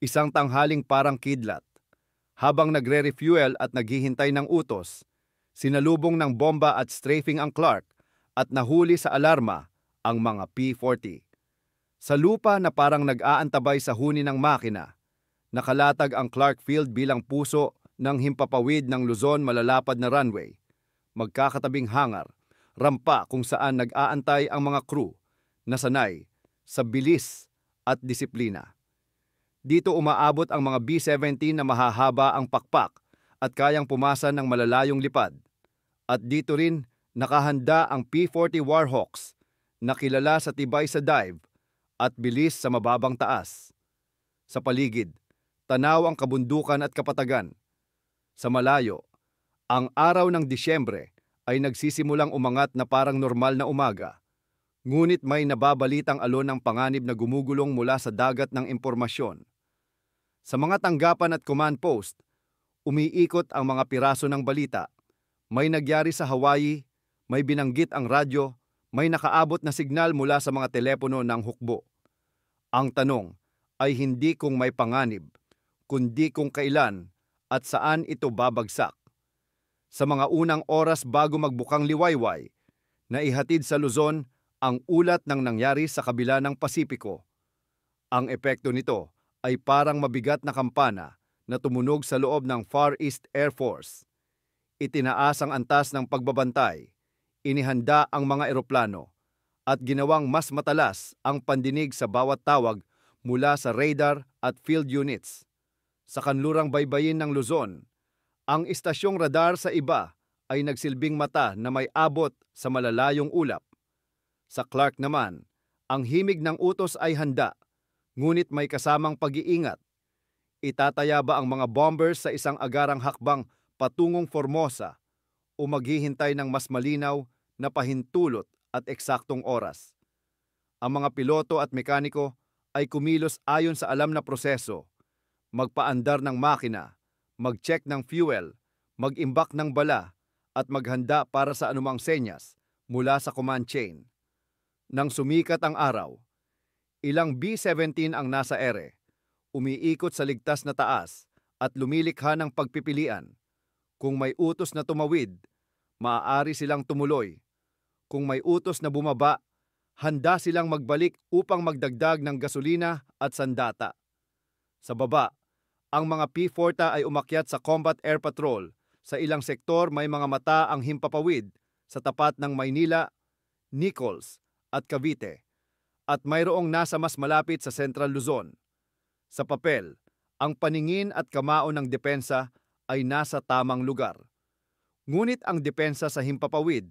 Isang tanghaling parang kidlat. Habang nagre-refuel at naghihintay ng utos, sinalubong ng bomba at strafing ang Clark at nahuli sa alarma ang mga P-40. Sa lupa na parang nag-aantabay sa huni ng makina, nakalatag ang Clark Field bilang puso ng himpapawid ng Luzon malalapad na runway. Magkakatabing hangar, rampa kung saan nag-aantay ang mga crew na sanay sa bilis at disiplina. Dito umaabot ang mga B-17 na mahahaba ang pakpak at kayang pumasa ng malalayong lipad. At dito rin nakahanda ang P-40 Warhawks na kilala sa tibay sa dive at bilis sa mababang taas. Sa paligid, tanaw ang kabundukan at kapatagan. Sa malayo, ang araw ng Disyembre ay nagsisimulang umangat na parang normal na umaga. Ngunit may nababalitang alon ng panganib na gumugulong mula sa dagat ng impormasyon. Sa mga tanggapan at command post, umiikot ang mga piraso ng balita. May nagyari sa Hawaii, may binanggit ang radyo, may nakaabot na signal mula sa mga telepono ng hukbo. Ang tanong ay hindi kung may panganib, kundi kung kailan at saan ito babagsak. Sa mga unang oras bago magbukang liwayway, naihatid sa Luzon ang ulat ng nangyari sa kabila ng Pasipiko. Ang epekto nito ay parang mabigat na kampana na tumunog sa loob ng Far East Air Force. Itinaas ang antas ng pagbabantay, inihanda ang mga eroplano, at ginawang mas matalas ang pandinig sa bawat tawag mula sa radar at field units. Sa kanlurang baybayin ng Luzon, ang istasyong radar sa iba ay nagsilbing mata na may abot sa malalayong ulap. Sa Clark naman, ang himig ng utos ay handa, ngunit may kasamang pag-iingat. Itataya ba ang mga bombers sa isang agarang hakbang patungong Formosa o maghihintay ng mas malinaw na pahintulot at eksaktong oras? Ang mga piloto at mekaniko ay kumilos ayon sa alam na proseso, magpaandar ng makina, mag-check ng fuel, mag-imbak ng bala, at maghanda para sa anumang senyas mula sa command chain. Nang sumikat ang araw, ilang B-17 ang nasa ere, umiikot sa ligtas na taas at lumilikha ng pagpipilian. Kung may utos na tumawid, maaari silang tumuloy. Kung may utos na bumaba, handa silang magbalik upang magdagdag ng gasolina at sandata. Sa baba, ang mga P-40 ay umakyat sa Combat Air Patrol. Sa ilang sektor may mga mata ang himpapawid sa tapat ng Maynila, Nichols at Cavite, at mayroong nasa mas malapit sa Central Luzon. Sa papel, ang paningin at kamao ng depensa ay nasa tamang lugar. Ngunit ang depensa sa himpapawid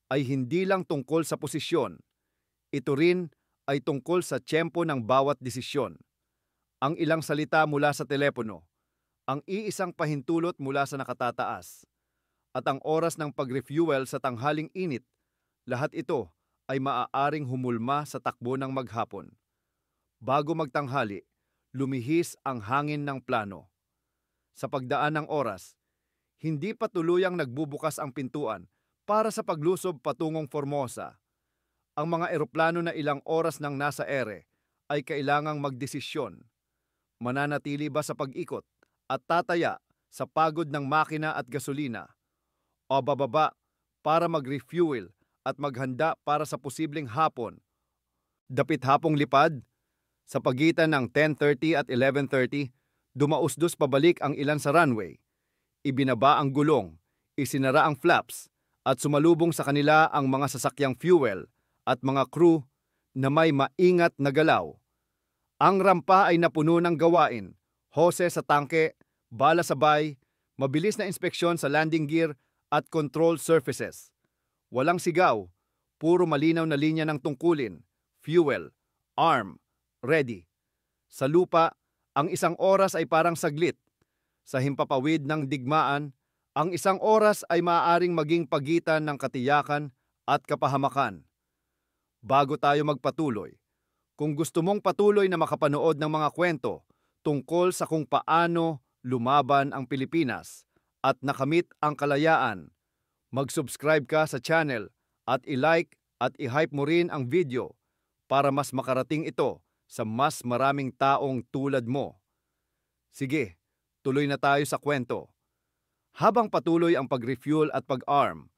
ay hindi lang tungkol sa posisyon. Ito rin ay tungkol sa tiyempo ng bawat desisyon. Ang ilang salita mula sa telepono, ang iisang pahintulot mula sa nakatataas, at ang oras ng pag-refuel sa tanghaling init, lahat ito ay maaaring humulma sa takbo ng maghapon. Bago magtanghali, lumihis ang hangin ng plano. Sa pagdaan ng oras, hindi pa tuluyang nagbubukas ang pintuan para sa paglusob patungong Formosa. Ang mga eroplano na ilang oras nang nasa ere ay kailangang magdesisyon. Mananatili ba sa pag-ikot at tataya sa pagod ng makina at gasolina, o bababa para mag-refuel at maghanda para sa posibleng hapon, dapit-hapong lipad? Sa pagitan ng 10:30 at 11:30, dumausdos pabalik ang ilan sa runway. Ibinaba ang gulong, isinara ang flaps, at sumalubong sa kanila ang mga sasakyang fuel at mga crew na may maingat na galaw. Ang rampa ay napuno ng gawain, hose sa tangke, bala sa bay, mabilis na inspeksyon sa landing gear at control surfaces. Walang sigaw, puro malinaw na linya ng tungkulin, fuel, arm, ready. Sa lupa, ang isang oras ay parang saglit. Sa himpapawid ng digmaan, ang isang oras ay maaaring maging pagitan ng katiyakan at kapahamakan. Bago tayo magpatuloy, kung gusto mong patuloy na makapanood ng mga kwento tungkol sa kung paano lumaban ang Pilipinas at nakamit ang kalayaan, mag-subscribe ka sa channel at i-like at i-hype mo rin ang video para mas makarating ito sa mas maraming taong tulad mo. Sige, tuloy na tayo sa kwento. Habang patuloy ang pag-refuel at pag-arm,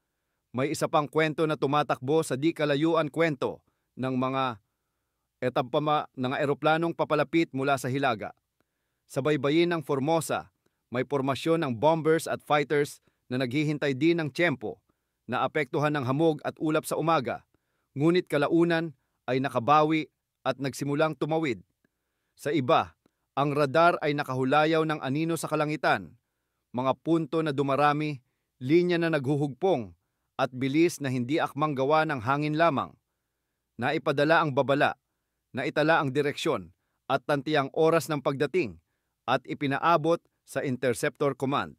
may isa pang kwento na tumatakbo sa di kalayuan kwento ng mga ng eroplanong papalapit mula sa Hilaga. Sa baybayin ng Formosa, may formasyon ng bombers at fighters na naghihintay din ng tiyempo na apektuhan ng hamog at ulap sa umaga, ngunit kalaunan ay nakabawi at nagsimulang tumawid. Sa iba, ang radar ay nakahulayaw ng anino sa kalangitan, mga punto na dumarami, linya na naghuhugpong, at bilis na hindi akmang gawa ng hangin lamang. Naipadala ang babala, naitala ang direksyon, at tantiyang oras ng pagdating, at ipinaabot sa Interceptor Command.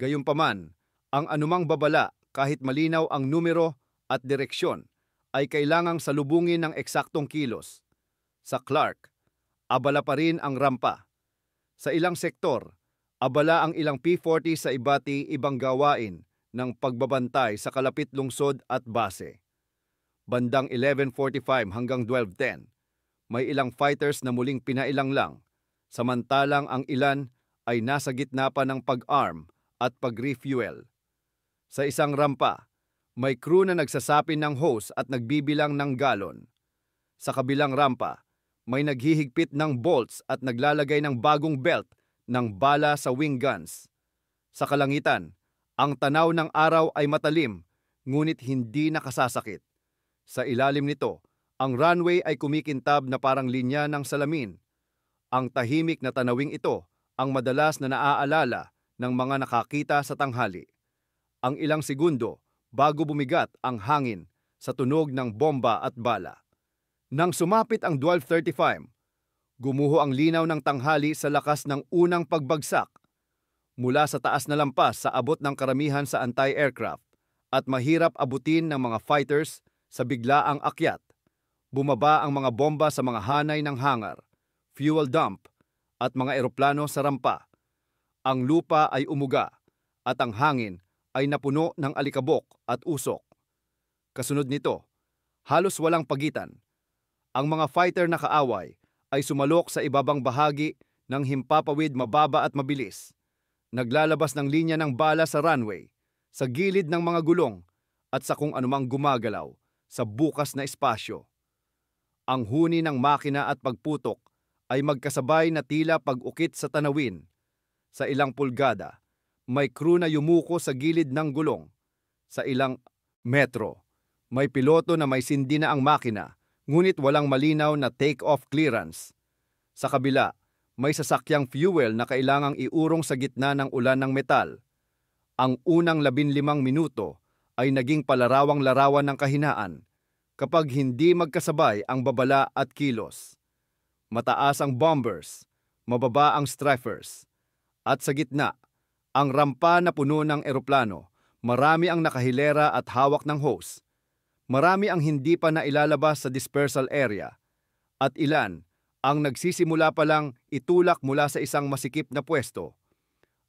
Gayunpaman, ang anumang babala, kahit malinaw ang numero at direksyon, ay kailangang salubungin ng eksaktong kilos. Sa Clark, abala pa rin ang rampa. Sa ilang sektor, abala ang ilang P-40 sa iba't ibang gawain ng pagbabantay sa kalapit lungsod at base. Bandang 11:45 hanggang 12:10, may ilang fighters na muling pinailang lang, samantalang ang ilan ay nasa gitna pa ng pag-arm at pag-refuel. Sa isang rampa, may crew na nagsasapin ng hose at nagbibilang ng galon. Sa kabilang rampa, may naghihigpit ng bolts at naglalagay ng bagong belt ng bala sa wing guns. Sa kalangitan, ang tanaw ng araw ay matalim, ngunit hindi nakasasakit. Sa ilalim nito, ang runway ay kumikintab na parang linya ng salamin. Ang tahimik na tanawing ito ang madalas na naaalala ng mga nakakita sa tanghali. Ang ilang segundo bago bumigat ang hangin sa tunog ng bomba at bala. Nang sumapit ang 12:35, gumuho ang linaw ng tanghali sa lakas ng unang pagbagsak. Mula sa taas na lampas sa abot ng karamihan sa anti-aircraft at mahirap abutin ng mga fighters sa biglaang akyat, bumaba ang mga bomba sa mga hanay ng hangar, fuel dump at mga eroplano sa rampa. Ang lupa ay umuga at ang hangin ay napuno ng alikabok at usok. Kasunod nito, halos walang pagitan, ang mga fighter na kaaway ay sumalok sa ibabang bahagi ng himpapawid mababa at mabilis. Naglalabas ng linya ng bala sa runway, sa gilid ng mga gulong, at sa kung anumang gumagalaw sa bukas na espasyo. Ang huni ng makina at pagputok ay magkasabay na tila pag-ukit sa tanawin. Sa ilang pulgada, may crew na yumuko sa gilid ng gulong. Sa ilang metro, may piloto na may sindi na ang makina, ngunit walang malinaw na take-off clearance. Sa kabila, may sasakyang fuel na kailangang iurong sa gitna ng ulan ng metal. Ang unang 15 minuto ay naging palarawang larawan ng kahinaan kapag hindi magkasabay ang babala at kilos. Mataas ang bombers, mababa ang strafers, at sa gitna, ang rampa na puno ng eroplano, marami ang nakahilera at hawak ng hose. Marami ang hindi pa nailalabas sa dispersal area, at ilan ang nagsisimula pa lang itulak mula sa isang masikip na pwesto.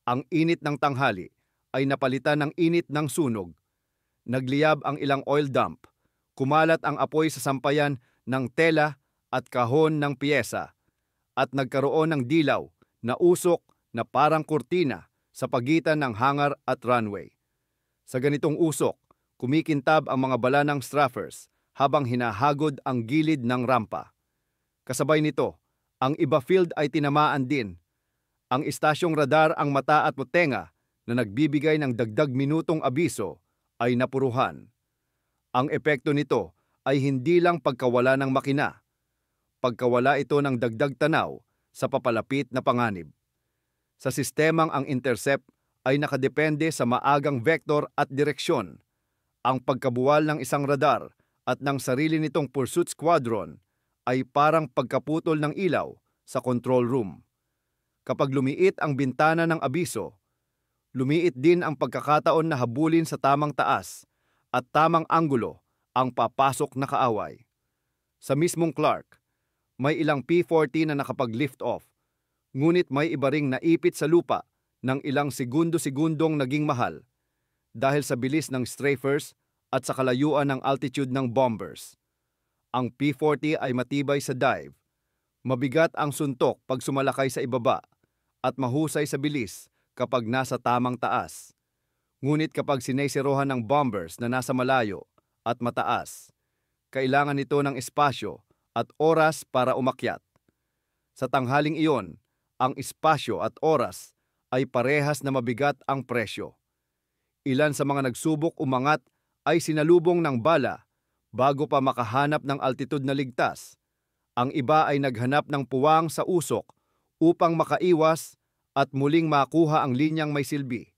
Ang init ng tanghali ay napalitan ng init ng sunog. Nagliyab ang ilang oil dump. Kumalat ang apoy sa sampayan ng tela at kahon ng piyesa. At nagkaroon ng dilaw na usok na parang kurtina sa pagitan ng hangar at runway. Sa ganitong usok, kumikintab ang mga bala ng strafers habang hinahagod ang gilid ng rampa. Kasabay nito, ang iba field ay tinamaan din. Ang istasyong radar ang mata at tenga na nagbibigay ng dagdag minutong abiso ay napuruhan. Ang epekto nito ay hindi lang pagkawala ng makina. Pagkawala ito ng dagdag tanaw sa papalapit na panganib. Sa sistemang ang intercept ay nakadepende sa maagang vector at direksyon. Ang pagkabuwal ng isang radar at ng sarili nitong pursuit squadron ay parang pagkaputol ng ilaw sa control room. Kapag lumiit ang bintana ng abiso, lumiit din ang pagkakataon na habulin sa tamang taas at tamang anggulo ang papasok na kaaway. Sa mismong Clark, may ilang P-40 na nakapag-lift off, ngunit may iba ring naipit sa lupa ng ilang segundo-segundong naging mahal dahil sa bilis ng strafers at sa kalayuan ng altitude ng bombers. Ang P-40 ay matibay sa dive. Mabigat ang suntok pag sumalakay sa ibaba at mahusay sa bilis kapag nasa tamang taas. Ngunit kapag sinesirohan ng bombers na nasa malayo at mataas, kailangan nito ng espasyo at oras para umakyat. Sa tanghaling iyon, ang espasyo at oras ay parehas na mabigat ang presyo. Ilan sa mga nagsubok umangat ay sinalubong ng bala bago pa makahanap ng altitude na ligtas. Ang iba ay naghanap ng puwang sa usok upang makaiwas at muling makuha ang linyang may silbi.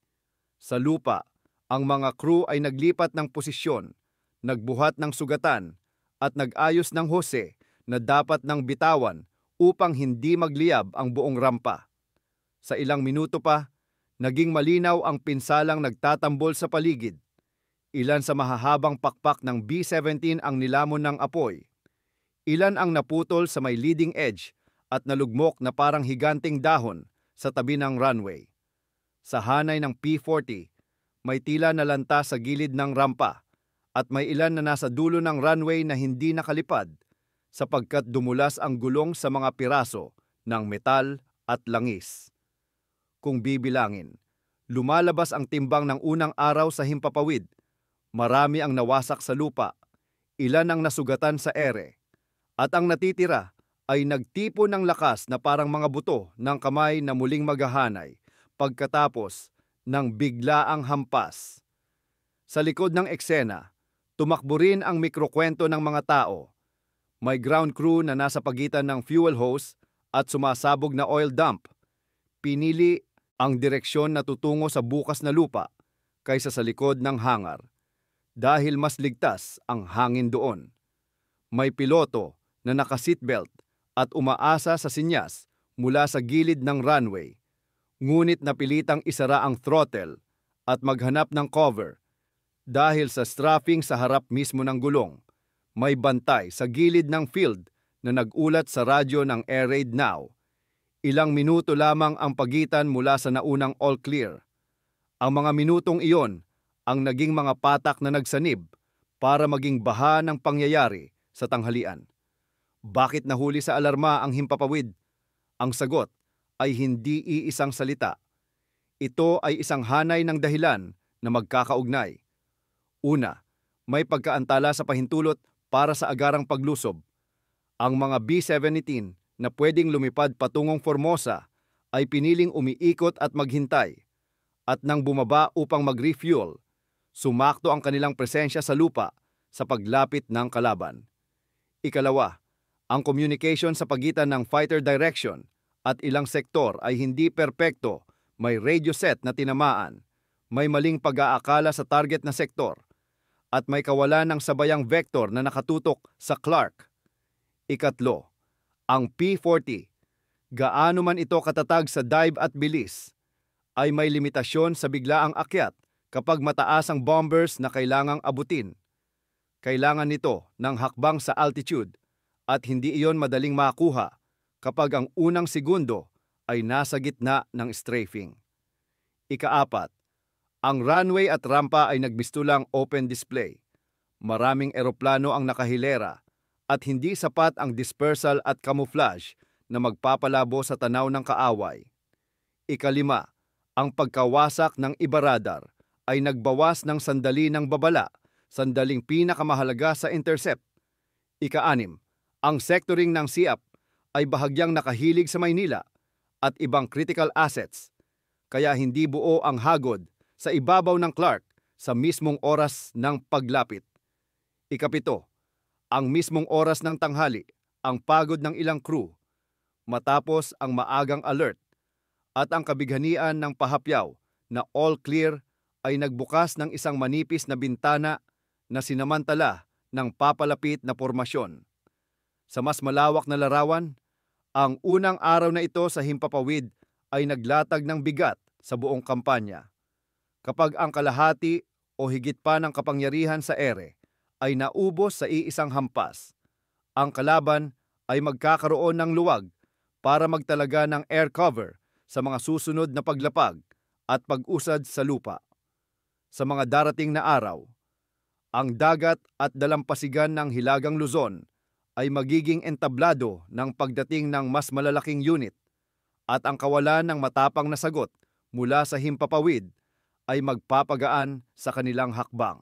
Sa lupa, ang mga crew ay naglipat ng posisyon, nagbuhat ng sugatan at nag-ayos ng hose na dapat nang bitawan upang hindi magliyab ang buong rampa. Sa ilang minuto pa, naging malinaw ang pinsalang nagtatambol sa paligid. Ilan sa mahahabang pakpak ng B-17 ang nilamon ng apoy. Ilan ang naputol sa may leading edge at nalugmok na parang higanting dahon sa tabi ng runway. Sa hanay ng P-40, may tila nalanta sa gilid ng rampa at may ilan na nasa dulo ng runway na hindi nakalipad sapagkat dumulas ang gulong sa mga piraso ng metal at langis. Kung bibilangin, lumalabas ang timbang ng unang araw sa himpapawid. Marami ang nawasak sa lupa, ilan ang nasugatan sa ere, at ang natitira ay nagtipo ng lakas na parang mga buto ng kamay na muling maghahanay pagkatapos ng biglaang hampas. Sa likod ng eksena, tumakbo rin ang mikrokwento ng mga tao. May ground crew na nasa pagitan ng fuel hose at sumasabog na oil dump. Pinili ang direksyon na tutungo sa bukas na lupa kaysa sa likod ng hangar dahil mas ligtas ang hangin doon. May piloto na naka-seatbelt at umaasa sa sinyas mula sa gilid ng runway, ngunit napilitang isara ang throttle at maghanap ng cover dahil sa strafing sa harap mismo ng gulong. May bantay sa gilid ng field na nag-ulat sa radyo ng Air Raid Now. Ilang minuto lamang ang pagitan mula sa naunang all clear. Ang mga minutong iyon ang naging mga patak na nagsanib para maging baha ng pangyayari sa tanghalian. Bakit nahuli sa alarma ang himpapawid? Ang sagot ay hindi iisang salita. Ito ay isang hanay ng dahilan na magkakaugnay. Una, may pagkaantala sa pahintulot para sa agarang paglusob. Ang mga B-17 na pwedeng lumipad patungong Formosa ay piniling umiikot at maghintay. At nang bumaba upang mag-refuel, sumakto ang kanilang presensya sa lupa sa paglapit ng kalaban. Ikalawa, ang communication sa pagitan ng fighter direction at ilang sektor ay hindi perpekto. May radio set na tinamaan, may maling pag-aakala sa target na sektor, at may kawalan ng sabayang vector na nakatutok sa Clark. Ikatlo, ang P-40, gaano man ito katatag sa dive at bilis, ay may limitasyon sa biglaang akyat kapag mataas ang bombers na kailangang abutin. Kailangan nito ng hakbang sa altitude at hindi iyon madaling makuha kapag ang unang segundo ay nasa gitna ng strafing. Ikaapat, ang runway at rampa ay nagmistulang open display. Maraming eroplano ang nakahilera at hindi sapat ang dispersal at camouflage na magpapalabo sa tanaw ng kaaway. Ikalima, ang pagkawasak ng iba radar ay nagbawas ng sandali ng babala, sandaling pinakamahalaga sa intercept. Ika-anim, ang sectoring ng SEAP ay bahagyang nakahilig sa Maynila at ibang critical assets, kaya hindi buo ang hagod sa ibabaw ng Clark sa mismong oras ng paglapit. Ikapito, ang mismong oras ng tanghali, ang pagod ng ilang crew, matapos ang maagang alert at ang kabighanian ng pahapyaw na all clear ay nagbukas ng isang manipis na bintana na sinamantala ng papalapit na pormasyon. Sa mas malawak na larawan, ang unang araw na ito sa himpapawid ay naglatag ng bigat sa buong kampanya. Kapag ang kalahati o higit pa ng kapangyarihan sa ere ay naubos sa iisang hampas, ang kalaban ay magkakaroon ng luwag para magtalaga ng air cover sa mga susunod na paglapag at pag-usad sa lupa. Sa mga darating na araw, ang dagat at dalampasigan ng Hilagang Luzon ay magiging entablado ng pagdating ng mas malalaking unit. at ang kawalan ng matapang na sagot mula sa himpapawid ay magpapagaan sa kanilang hakbang.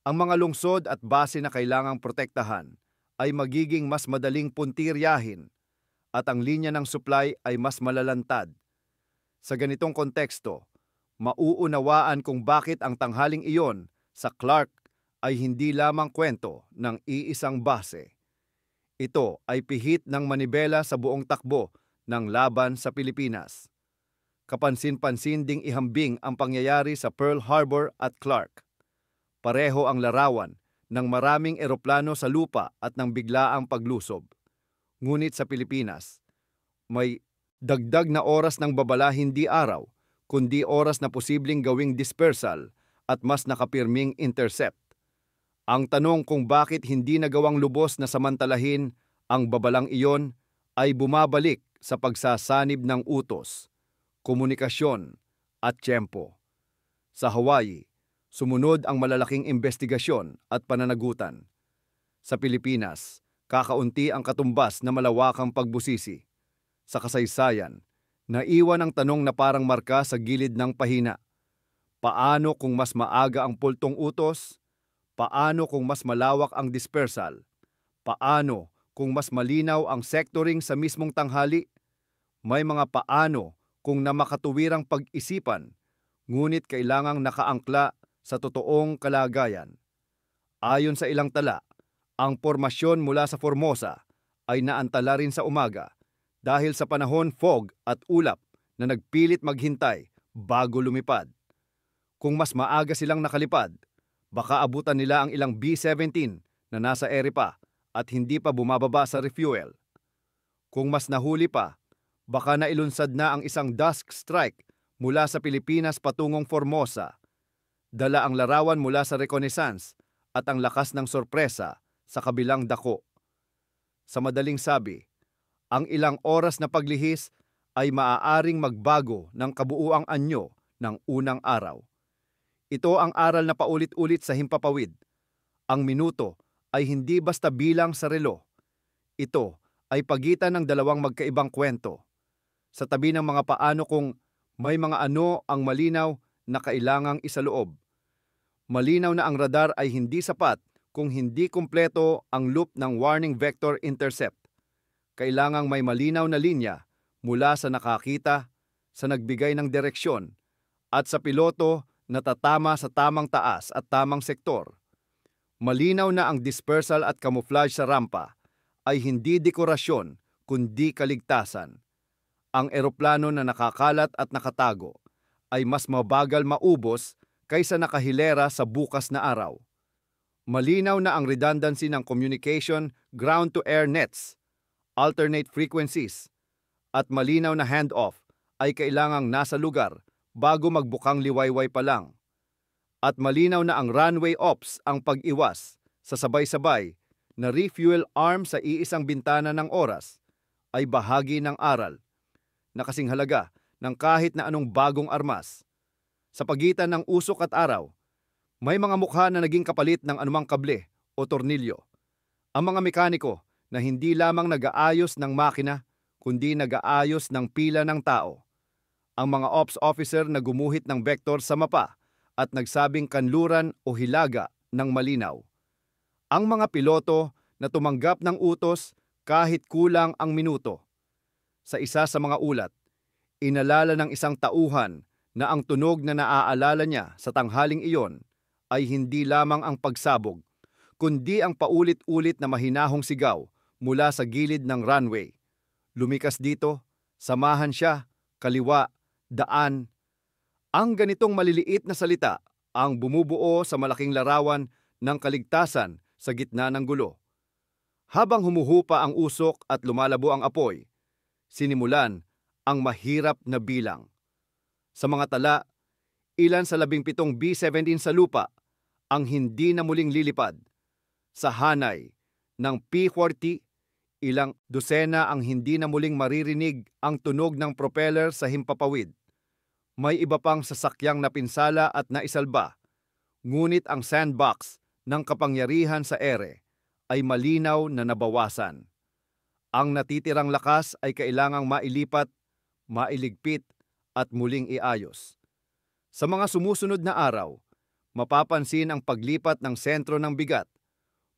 Ang mga lungsod at base na kailangang protektahan ay magiging mas madaling puntiryahin at ang linya ng supply ay mas malalantad. Sa ganitong konteksto, mauunawaan kung bakit ang tanghaling iyon sa Clark ay hindi lamang kwento ng iisang base. Ito ay pihit ng manibela sa buong takbo ng laban sa Pilipinas. Kapansin-pansin ding ihambing ang pangyayari sa Pearl Harbor at Clark. Pareho ang larawan ng maraming eroplano sa lupa at ng biglaang paglusob. Ngunit sa Pilipinas, may dagdag na oras ng babala hindi araw, kundi oras na posibleng gawing dispersal at mas nakapirming intercept. Ang tanong kung bakit hindi nagawang lubos na samantalahin ang babalang iyon ay bumabalik sa pagsasanib ng utos, komunikasyon at tiyempo. Sa Hawaii, sumunod ang malalaking investigasyon at pananagutan. Sa Pilipinas, kakaunti ang katumbas na malawakang pagbusisi. Sa kasaysayan, naiwan ang tanong na parang marka sa gilid ng pahina. Paano kung mas maaga ang pultong utos? Paano kung mas malawak ang dispersal? Paano kung mas malinaw ang sectoring sa mismong tanghali? May mga paano kung na makatuwirang pag-isipan, ngunit kailangang nakaangkla sa totoong kalagayan. Ayon sa ilang tala, ang pormasyon mula sa Formosa ay naantala rin sa umaga dahil sa panahon fog at ulap na nagpilit maghintay bago lumipad. Kung mas maaga silang nakalipad, baka abutan nila ang ilang B-17 na nasa ere pa at hindi pa bumababa sa refuel. Kung mas nahuli pa, baka nailunsad na ang isang dusk strike mula sa Pilipinas patungong Formosa. Dala ang larawan mula sa reconnaissance at ang lakas ng sorpresa sa kabilang dako. Sa madaling sabi, ang ilang oras na paglihis ay maaaring magbago ng kabuuang anyo ng unang araw. Ito ang aral na paulit-ulit sa himpapawid. Ang minuto ay hindi basta bilang sa relo. Ito ay pagitan ng dalawang magkaibang kwento. Sa tabi ng mga paano kung may mga ano ang malinaw na kailangang isaloob. Malinaw na ang radar ay hindi sapat kung hindi kumpleto ang loop ng warning vector intercept. Kailangang may malinaw na linya mula sa nakakita, sa nagbigay ng direksyon, at sa piloto na tatama sa tamang taas at tamang sektor. Malinaw na ang dispersal at camouflage sa rampa ay hindi dekorasyon kundi kaligtasan. Ang eroplano na nakakalat at nakatago ay mas mabagal maubos kaysa nakahilera sa bukas na araw. Malinaw na ang redundancy ng communication ground-to-air nets, alternate frequencies, at malinaw na handoff ay kailangang nasa lugar bago magbukang liwayway pa lang. At malinaw na ang runway ops ang pag-iwas sa sabay-sabay na refuel arm sa iisang bintana ng oras ay bahagi ng aral na kasing halaga ng kahit na anong bagong armas. Sa pagitan ng usok at araw, may mga mukha na naging kapalit ng anumang kable o tornilyo. Ang mga mekaniko na hindi lamang nag-aayos ng makina kundi nag-aayos ng pila ng tao. Ang mga ops officer na gumuhit ng vector sa mapa at nagsabing kanluran o hilaga ng malinaw. Ang mga piloto na tumanggap ng utos kahit kulang ang minuto. Sa isa sa mga ulat, inalala ng isang tauhan na ang tunog na naaalala niya sa tanghaling iyon ay hindi lamang ang pagsabog, kundi ang paulit-ulit na mahinahong sigaw mula sa gilid ng runway. Lumikas dito, samahan siya, kaliwa, daan. Ang ganitong maliliit na salita ang bumubuo sa malaking larawan ng kaligtasan sa gitna ng gulo. Habang humuhupa ang usok at lumalabo ang apoy, sinimulan ang mahirap na bilang. Sa mga tala, ilan sa 17 B-17 sa lupa ang hindi na muling lilipad. Sa hanay ng P-40, ilang dosena ang hindi na muling maririnig ang tunog ng propeller sa himpapawid. May iba pang sasakyang napinsala at naisalba, ngunit ang sandbox ng kapangyarihan sa ere ay malinaw na nabawasan. Ang natitirang lakas ay kailangang mailipat mailigpit at muling iayos. Sa mga sumusunod na araw, mapapansin ang paglipat ng sentro ng bigat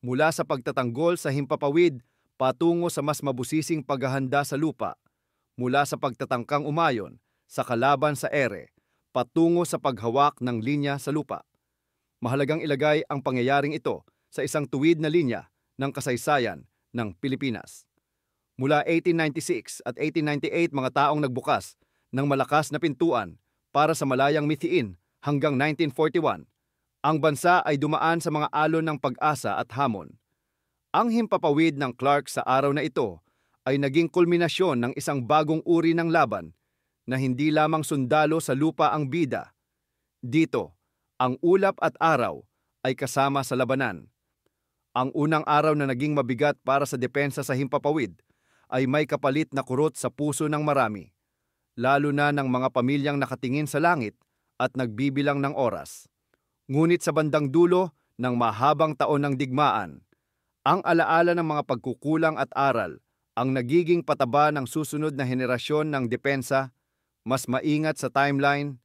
mula sa pagtatanggol sa himpapawid patungo sa mas mabusising paghahanda sa lupa, mula sa pagtatangkang umayon sa kalaban sa ere patungo sa paghawak ng linya sa lupa. Mahalagang ilagay ang pangyayaring ito sa isang tuwid na linya ng kasaysayan ng Pilipinas. Mula 1896 at 1898 mga taong nagbukas ng malakas na pintuan para sa malayang mithiin hanggang 1941. Ang bansa ay dumaan sa mga alon ng pag-asa at hamon. Ang himpapawid ng Clark sa araw na ito ay naging kulminasyon ng isang bagong uri ng laban na hindi lamang sundalo sa lupa ang bida. Dito, ang ulap at araw ay kasama sa labanan. Ang unang araw na naging mabigat para sa depensa sa himpapawid ay may kapalit na kurot sa puso ng marami, lalo na ng mga pamilyang nakatingin sa langit at nagbibilang ng oras. Ngunit sa bandang dulo ng mahabang taon ng digmaan, ang alaala ng mga pagkukulang at aral ang nagiging pataba ng susunod na henerasyon ng depensa, mas maingat sa timeline,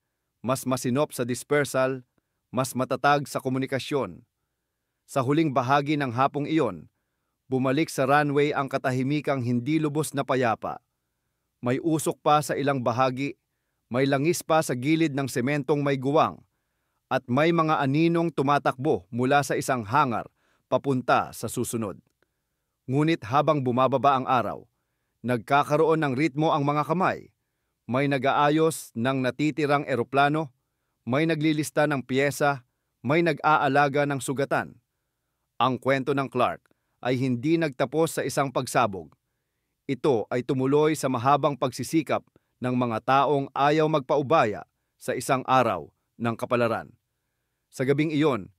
mas masinop sa dispersal, mas matatag sa komunikasyon. Sa huling bahagi ng hapong iyon, bumalik sa runway ang katahimikang hindi lubos na payapa. May usok pa sa ilang bahagi, may langis pa sa gilid ng sementong may guwang, at may mga aninong tumatakbo mula sa isang hangar papunta sa susunod. Ngunit habang bumababa ang araw, nagkakaroon ng ritmo ang mga kamay. May nag-aayos ng natitirang eroplano, may naglilista ng piyesa, may nag-aalaga ng sugatan. Ang kwento ng Clark ay hindi nagtapos sa isang pagsabog. Ito ay tumuloy sa mahabang pagsisikap ng mga taong ayaw magpaubaya sa isang araw ng kapalaran. Sa gabing iyon,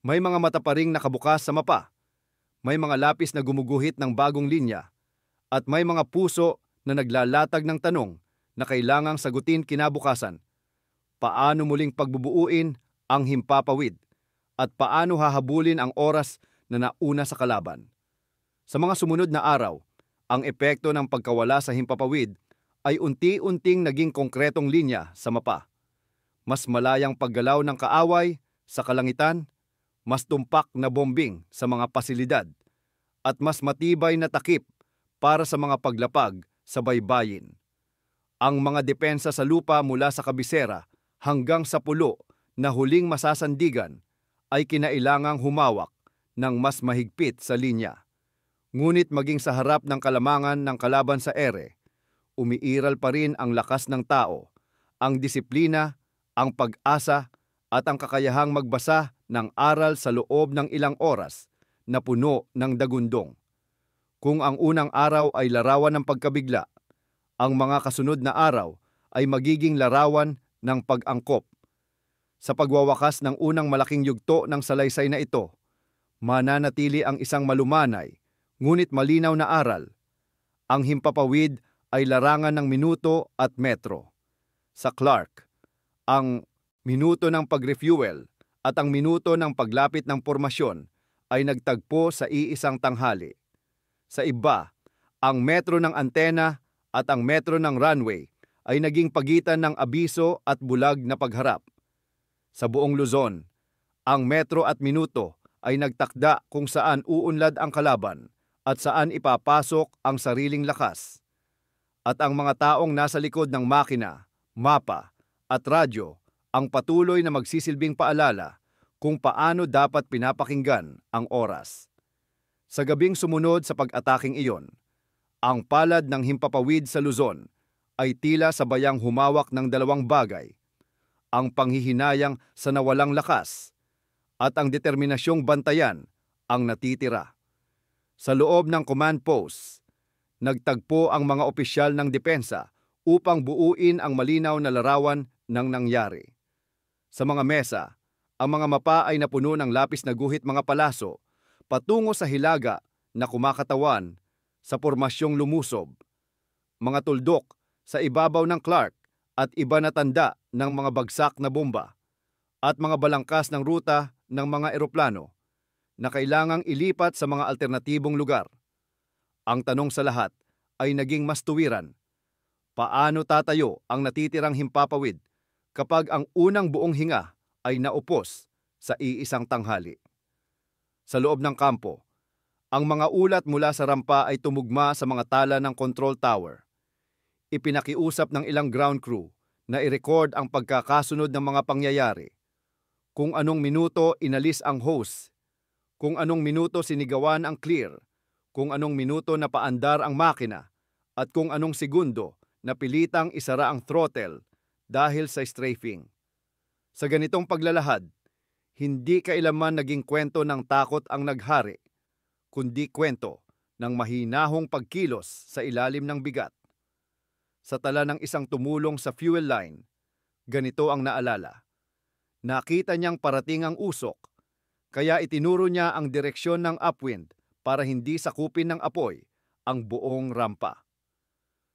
may mga mata pa ring nakabukas sa mapa, may mga lapis na gumuguhit ng bagong linya, at may mga puso na naglalatag ng tanong na kailangang sagutin kinabukasan. Paano muling pagbubuuin ang himpapawid? At paano hahabulin ang oras na nauna sa kalaban? Sa mga sumunod na araw, ang epekto ng pagkawala sa himpapawid ay unti-unting naging konkretong linya sa mapa. Mas malayang paggalaw ng kaaway sa kalangitan, mas tumpak na bombing sa mga pasilidad, at mas matibay na takip para sa mga paglapag sa baybayin. Ang mga depensa sa lupa mula sa kabisera hanggang sa pulo na huling masasandigan ay kinailangang humawak ng mas mahigpit sa linya. Ngunit maging sa harap ng kalamangan ng kalaban sa ere, umiiral pa rin ang lakas ng tao, ang disiplina, ang pag-asa, at ang kakayahang magbasa ng aral sa loob ng ilang oras na puno ng dagundong. Kung ang unang araw ay larawan ng pagkabigla, ang mga kasunod na araw ay magiging larawan ng pag-angkop. Sa pagwawakas ng unang malaking yugto ng salaysay na ito, mananatili ang isang malumanay, ngunit malinaw na aral. Ang himpapawid ay larangan ng minuto at metro. Sa Clark, ang minuto ng pag-refuel at ang minuto ng paglapit ng pormasyon ay nagtagpo sa iisang tanghali. Sa iba, ang metro ng antena at ang metro ng runway ay naging pagitan ng abiso at bulag na pagharap. Sa buong Luzon, ang metro at minuto ay nagtakda kung saan uunlad ang kalaban at saan ipapasok ang sariling lakas. At ang mga taong nasa likod ng makina, mapa at radyo ang patuloy na magsisilbing paalala kung paano dapat pinapakinggan ang oras. Sa gabing sumunod sa pag-ataking iyon, ang palad ng himpapawid sa Luzon ay tila sabayang humawak ng dalawang bagay, ang panghihinayang sa nawalang lakas at ang determinasyong bantayan ang natitira. Sa loob ng command post, nagtagpo ang mga opisyal ng depensa upang buuin ang malinaw na larawan ng nangyari. Sa mga mesa, ang mga mapa ay napuno ng lapis na guhit mga palaso patungo sa hilaga na kumakatawan sa pormasyong lumusob, mga tuldok sa ibabaw ng Clark at iba na tanda ng mga bagsak na bomba, at mga balangkas ng ruta ng mga eroplano na kailangang ilipat sa mga alternatibong lugar. Ang tanong sa lahat ay naging mas tuwiran. Paano tatayo ang natitirang himpapawid kapag ang unang buong hinga ay naupos sa iisang tanghali? Sa loob ng kampo, ang mga ulat mula sa rampa ay tumugma sa mga tala ng control tower. Ipinakiusap ng ilang ground crew na i-record ang pagkakasunod ng mga pangyayari. Kung anong minuto inalis ang hose, kung anong minuto sinigawan ang clear, kung anong minuto na paandar ang makina, at kung anong segundo na pilitang isara ang throttle dahil sa strafing. Sa ganitong paglalahad, hindi kailanman naging kwento ng takot ang naghari, kundi kwento ng mahinahong pagkilos sa ilalim ng bigat. Sa tala ng isang tumulong sa fuel line, ganito ang naalala. Nakita niyang parating ang usok, kaya itinuro niya ang direksyon ng upwind para hindi sakupin ng apoy ang buong rampa.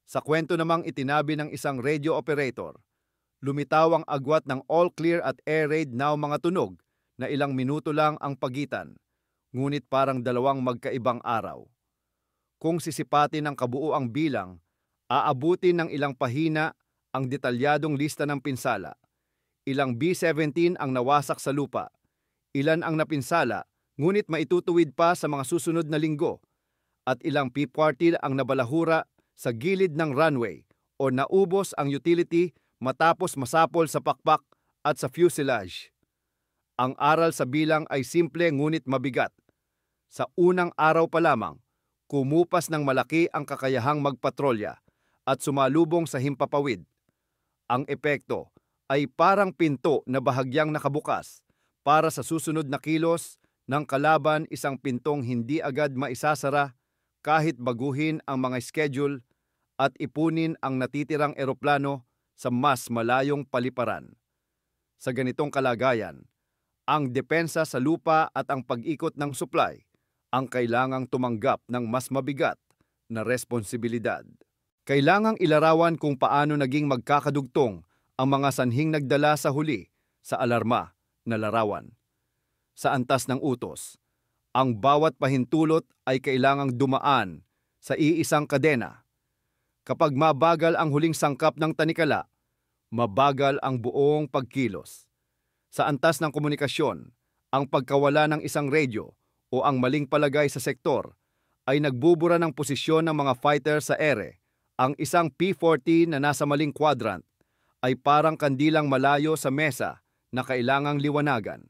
Sa kwento namang itinabi ng isang radio operator, lumitaw ang agwat ng all clear at air raid now mga tunog na ilang minuto lang ang pagitan, ngunit parang dalawang magkaibang araw. Kung sisipatin ng kabuuang bilang, aabutin ng ilang pahina ang detalyadong lista ng pinsala. Ilang B-17 ang nawasak sa lupa, ilan ang napinsala ngunit maitutuwid pa sa mga susunod na linggo, at ilang P-40 ang nabalahura sa gilid ng runway o naubos ang utility matapos masapol sa pakpak at sa fuselage. Ang aral sa bilang ay simple ngunit mabigat. Sa unang araw pa lamang, kumupas ng malaki ang kakayahang magpatrolya at sumalubong sa himpapawid. Ang epekto ay parang pinto na bahagyang nakabukas para sa susunod na kilos ng kalaban, isang pintong hindi agad maisasara kahit baguhin ang mga schedule at ipunin ang natitirang eroplano sa mas malayong paliparan. Sa ganitong kalagayan, ang depensa sa lupa at ang pag-ikot ng supply ang kailangang tumanggap ng mas mabigat na responsibilidad. Kailangang ilarawan kung paano naging magkakadugtong ang mga sanhing nagdala sa huli sa alarma na larawan. Sa antas ng utos, ang bawat pahintulot ay kailangang dumaan sa iisang kadena. Kapag mabagal ang huling sangkap ng tanikala, mabagal ang buong pagkilos. Sa antas ng komunikasyon, ang pagkawala ng isang radyo o ang maling palagay sa sektor ay nagbubura ng posisyon ng mga fighter sa ere. Ang isang P-40 na nasa maling quadrant ay parang kandilang malayo sa mesa na kailangang liwanagan.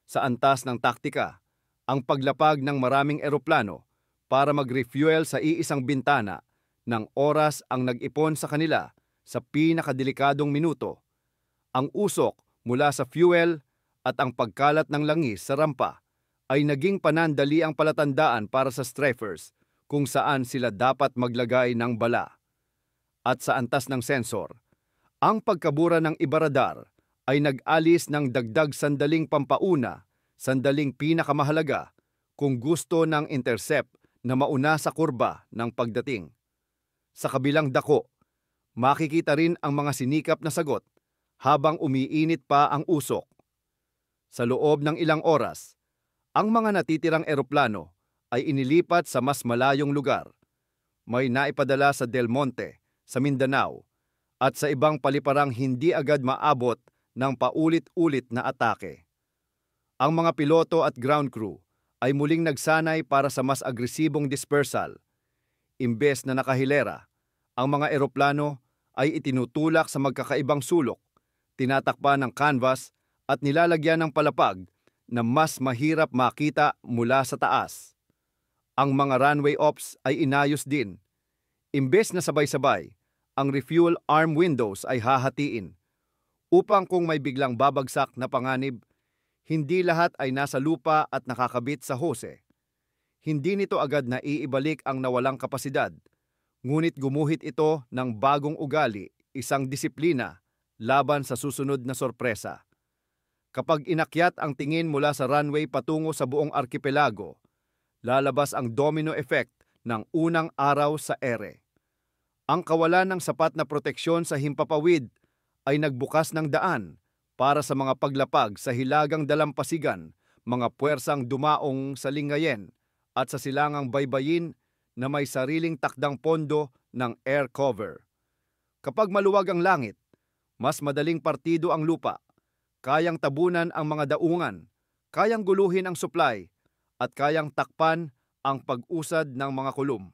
Sa antas ng taktika, ang paglapag ng maraming eroplano para mag-refuel sa iisang bintana ng oras ang nag-ipon sa kanila sa pinakadelikadong minuto. Ang usok mula sa fuel at ang pagkalat ng langis sa rampa ay naging panandali ang palatandaan para sa strafers kung saan sila dapat maglagay ng bala. At sa antas ng sensor, ang pagkabura ng ibaradar ay nag-alis ng dagdag sandaling pampauna, sandaling pinakamahalaga kung gusto ng intercept na mauna sa kurba ng pagdating. Sa kabilang dako, makikita rin ang mga sinikap na sagot habang umiinit pa ang usok. Sa loob ng ilang oras, ang mga natitirang eroplano ay inilipat sa mas malayong lugar. May naipadala sa Del Monte, sa Mindanao, at sa ibang paliparang hindi agad maabot ng paulit-ulit na atake. Ang mga piloto at ground crew ay muling nagsanay para sa mas agresibong dispersal. Imbes na nakahilera, ang mga eroplano ay itinutulak sa magkakaibang sulok, tinatakpan ng canvas at nilalagyan ng palapag na mas mahirap makita mula sa taas. Ang mga runway ops ay inayos din. Imbes na sabay-sabay, ang refuel arm windows ay hahatiin upang kung may biglang babagsak na panganib, hindi lahat ay nasa lupa at nakakabit sa hose. Hindi nito agad na iibalik ang nawalang kapasidad, ngunit gumuhit ito ng bagong ugali, isang disiplina laban sa susunod na sorpresa. Kapag inakyat ang tingin mula sa runway patungo sa buong arkipelago, lalabas ang domino effect ng unang araw sa ere. Ang kawalan ng sapat na proteksyon sa himpapawid ay nagbukas ng daan para sa mga paglapag sa hilagang dalampasigan, mga puwersang dumaong sa Lingayen at sa silangang baybayin na may sariling takdang pondo ng air cover. Kapag maluwag ang langit, mas madaling partido ang lupa, kayang tabunan ang mga daungan, kayang guluhin ang supply, at kayang takpan ang pag-usad ng mga kulum.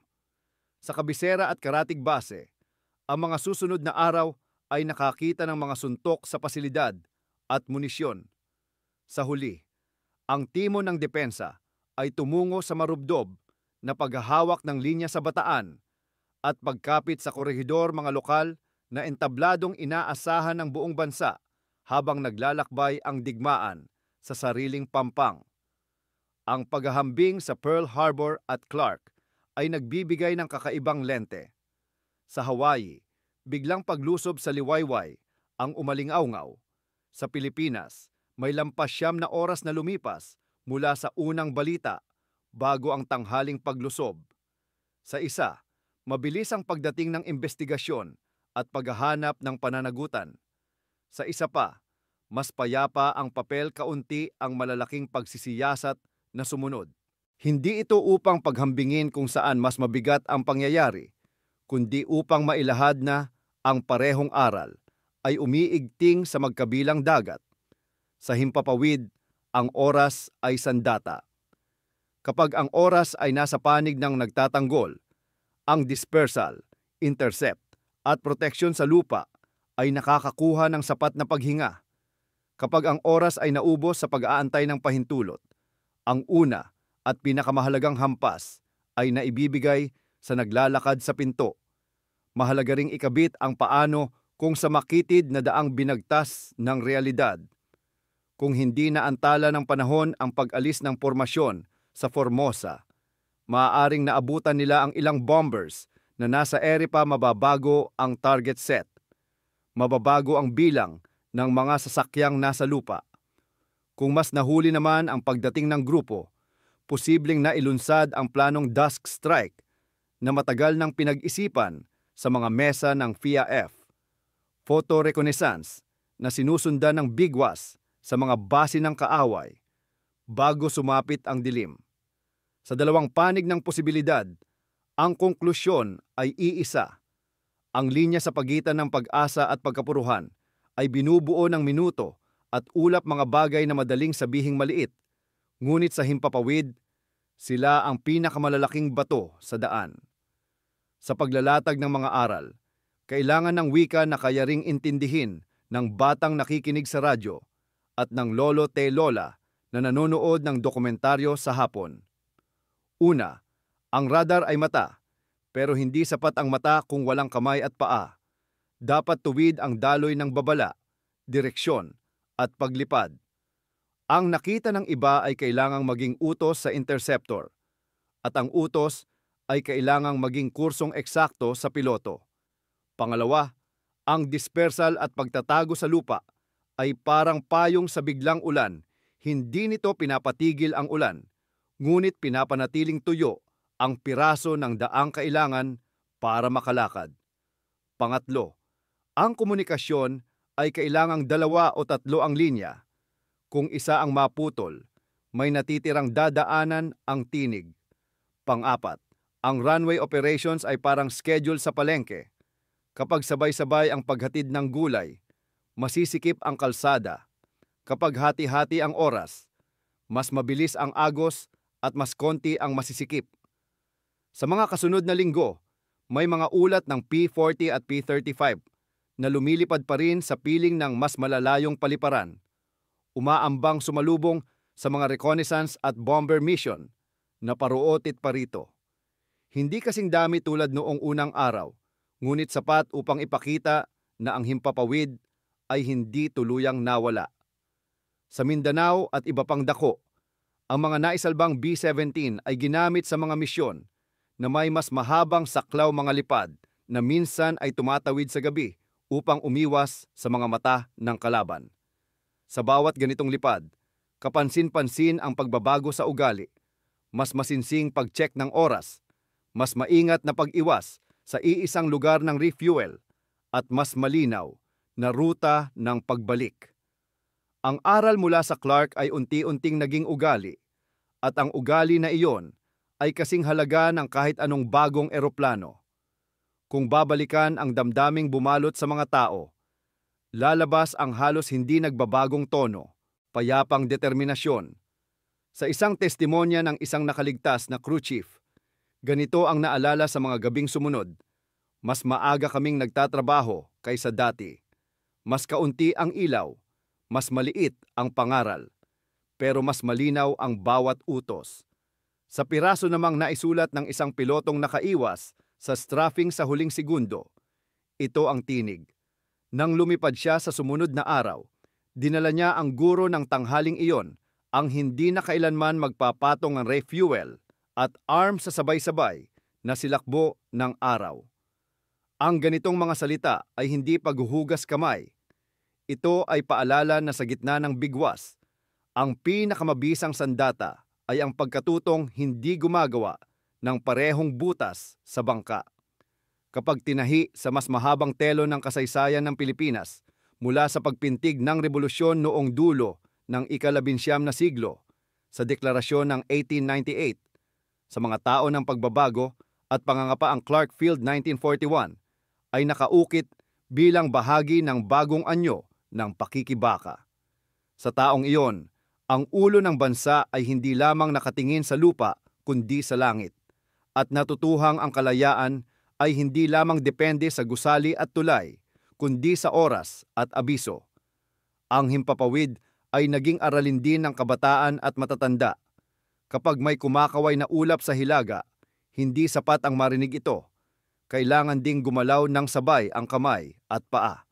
Sa kabisera at karatig base, ang mga susunod na araw ay nakakita ng mga suntok sa pasilidad at munisyon. Sa huli, ang timon ng depensa ay tumungo sa marubdob na paghahawak ng linya sa bataan at pagkapit sa korehidor mga lokal na entabladong inaasahan ng buong bansa habang naglalakbay ang digmaan sa sariling pampang. Ang paghahambing sa Pearl Harbor at Clark ay nagbibigay ng kakaibang lente. Sa Hawaii, biglang paglusob sa liwayway ang umalingawngaw. Sa Pilipinas, may lampas 9 na oras na lumipas mula sa unang balita bago ang tanghaling paglusob. Sa isa, mabilis ang pagdating ng investigasyon at paghahanap ng pananagutan. Sa isa pa, mas payapa ang papel kaunti ang malalaking pagsisiyasat na sumunod. Hindi ito upang paghambingin kung saan mas mabigat ang pangyayari, kundi upang mailahad na ang parehong aral ay umiigting sa magkabilang dagat. Sa himpapawid, ang oras ay sandata. Kapag ang oras ay nasa panig ng nagtatanggol, ang dispersal, intercept, at proteksyon sa lupa ay nakakakuha ng sapat na paghinga. Kapag ang oras ay naubos sa pag-aantay ng pahintulot, ang una at pinakamahalagang hampas ay naibibigay sa naglalakad sa pinto. Mahalaga ring ikabit ang paano kung sa makitid na daang binagtas ng realidad. Kung hindi naantala ng panahon ang pag-alis ng pormasyon sa Formosa, maaaring naabutan nila ang ilang bombers na nasa ere pa mababago ang target set. Mababago ang bilang ng mga sasakyang nasa lupa. Kung mas nahuli naman ang pagdating ng grupo, posibleng nailunsad ang planong Dusk Strike na matagal nang pinag-isipan sa mga mesa ng FIAF. Photo reconnaissance na sinusundan ng bigwas sa mga base ng kaaway bago sumapit ang dilim. Sa dalawang panig ng posibilidad, ang konklusyon ay iisa. Ang linya sa pagitan ng pag-asa at pagkapuruhan ay binubuo ng minuto at ulap mga bagay na madaling sabihing maliit, ngunit sa himpapawid, sila ang pinakamalalaking bato sa daan. Sa paglalatag ng mga aral, kailangan ng wika na kaya ring intindihin ng batang nakikinig sa radyo at ng lolo te lola na nanonood ng dokumentaryo sa hapon. Una, ang radar ay mata, pero hindi sapat ang mata kung walang kamay at paa. Dapat tuwid ang daloy ng babala, direksyon, at paglipad. Ang nakita ng iba ay kailangang maging utos sa interceptor, at ang utos ay kailangang maging kursong eksakto sa piloto. Pangalawa, ang dispersal at pagtatago sa lupa ay parang payong sa biglang ulan. Hindi nito pinapatigil ang ulan, ngunit pinapanatiling tuyo ang piraso ng daang kailangan para makalakad. Pangatlo, ang komunikasyon ay kailangang 2 o 3 ang linya. Kung isa ang maputol, may natitirang dadaanan ang tinig. Pang-apat, ang runway operations ay parang schedule sa palengke. Kapag sabay-sabay ang paghatid ng gulay, masisikip ang kalsada. Kapag hati-hati ang oras, mas mabilis ang agos at mas konti ang masisikip. Sa mga kasunod na linggo, may mga ulat ng P-40 at P-35 na lumilipad pa rin sa piling ng mas malalayong paliparan. Umaambang sumalubong sa mga reconnaissance at bomber mission na paruotit pa rito. Hindi kasing dami tulad noong unang araw, ngunit sapat upang ipakita na ang himpapawid ay hindi tuluyang nawala. Sa Mindanao at iba pang dako, ang mga naisalbang B-17 ay ginamit sa mga misyon na may mas mahabang saklaw mga lipad na minsan ay tumatawid sa gabi upang umiwas sa mga mata ng kalaban. Sa bawat ganitong lipad, kapansin-pansin ang pagbabago sa ugali, mas masinsing pag-check ng oras, mas maingat na pag-iwas sa iisang lugar ng refuel, at mas malinaw na ruta ng pagbalik. Ang aral mula sa Clark ay unti-unting naging ugali, at ang ugali na iyon ay kasing halaga ng kahit anong bagong eroplano. Kung babalikan ang damdaming bumalot sa mga tao, lalabas ang halos hindi nagbabagong tono, payapang determinasyon. Sa isang testimonya ng isang nakaligtas na crew chief, ganito ang naalala sa mga gabing sumunod: "Mas maaga kaming nagtatrabaho kaysa dati. Mas kaunti ang ilaw, mas maliit ang pangaral, pero mas malinaw ang bawat utos." Sa piraso namang naisulat ng isang pilotong nakaiwas sa strafing sa huling segundo, ito ang tinig. Nang lumipad siya sa sumunod na araw, dinala niya ang guro ng tanghaling iyon, ang hindi na kailanman magpapatong ng refuel at arm sa sabay-sabay na silakbo ng araw. Ang ganitong mga salita ay hindi paghuhugas kamay. Ito ay paalala na sa gitna ng bigwas, ang pinakamabisang sandata ay ang pagkatutong hindi gumagawa ng parehong butas sa bangka. Kapag tinahi sa mas mahabang telo ng kasaysayan ng Pilipinas mula sa pagpintig ng rebolusyon noong dulo ng ika-19 na siglo sa deklarasyon ng 1898, sa mga tao ng pagbabago at pangangapa ang Clark Field 1941 ay nakaukit bilang bahagi ng bagong anyo ng pakikibaka. Sa taong iyon, ang ulo ng bansa ay hindi lamang nakatingin sa lupa kundi sa langit, at natutuhang ang kalayaan ay hindi lamang depende sa gusali at tulay, kundi sa oras at abiso. Ang himpapawid ay naging aralin din ng kabataan at matatanda. Kapag may kumakaway na ulap sa hilaga, hindi sapat ang marinig ito. Kailangan ding gumalaw ng sabay ang kamay at paa.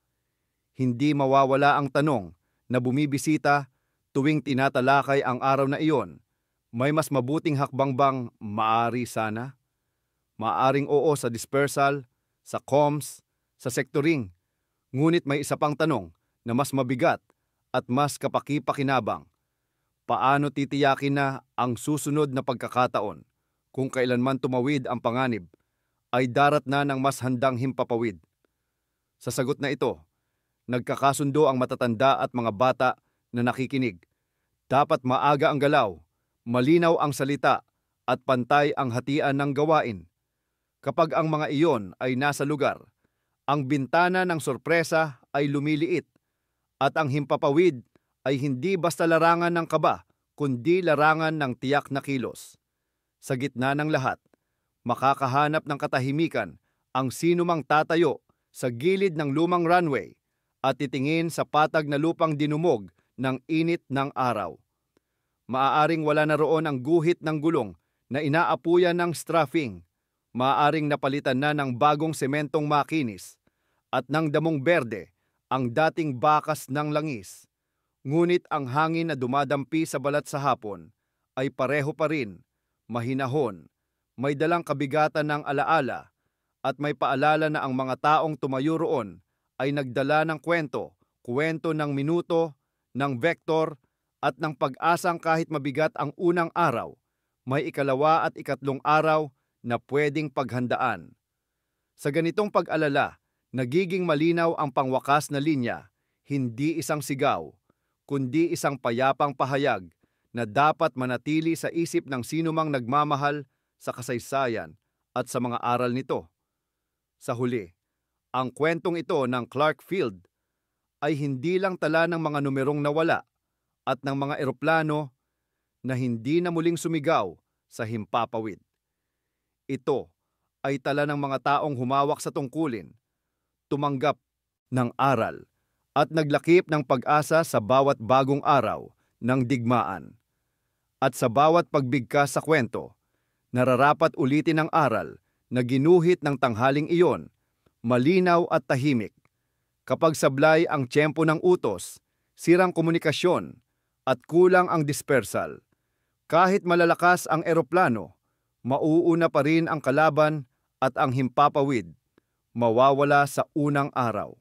Hindi mawawala ang tanong na bumibisita tuwing tinatalakay ang araw na iyon: may mas mabuting hakbang bang maaari sana? Maaring oo sa dispersal, sa comms, sa sectoring. Ngunit may isa pang tanong na mas mabigat at mas kapaki-pakinabang. Paano titiyakin na ang susunod na pagkakataon, kung kailanman tumawid ang panganib, ay darat na ng mas handang himpapawid? Sa sagot na ito, nagkakasundo ang matatanda at mga bata na nakikinig. Dapat maaga ang galaw, malinaw ang salita, at pantay ang hatian ng gawain. Kapag ang mga iyon ay nasa lugar, ang bintana ng sorpresa ay lumiliit, at ang himpapawid ay hindi basta larangan ng kaba, kundi larangan ng tiyak na kilos. Sa gitna ng lahat, makakahanap ng katahimikan ang sinumang tatayo sa gilid ng lumang runway at titingin sa patag na lupang dinumog ng init ng araw. Maaaring wala na roon ang guhit ng gulong na inaapuyan ng strafing, maaaring napalitan na ng bagong sementong makinis, at ng damong berde ang dating bakas ng langis. Ngunit ang hangin na dumadampi sa balat sa hapon ay pareho pa rin, mahinahon, may dalang kabigatan ng alaala, at may paalala na ang mga taong tumayo roon ay nagdala ng kwento ng minuto, ng vektor, at ng pag-asang kahit mabigat ang unang araw, may ikalawa at ikatlong araw na pwedeng paghandaan. Sa ganitong pag-alala, nagiging malinaw ang pangwakas na linya, hindi isang sigaw, kundi isang payapang pahayag na dapat manatili sa isip ng sinumang nagmamahal sa kasaysayan at sa mga aral nito. Sa huli, ang kwentong ito ng Clark Field ay hindi lang tala ng mga numerong nawala at ng mga eroplano na hindi na muling sumigaw sa himpapawid. Ito ay tala ng mga taong humawak sa tungkulin, tumanggap ng aral, at naglakip ng pag-asa sa bawat bagong araw ng digmaan. At sa bawat pagbigkas sa kwento, nararapat ulitin ang aral na ginuhit ng tanghaling iyon, malinaw at tahimik. Kapag sablay ang tiyempo ng utos, sirang komunikasyon, at kulang ang dispersal, kahit malalakas ang eroplano, mauuna pa rin ang kalaban at ang himpapawid mawawala sa unang araw.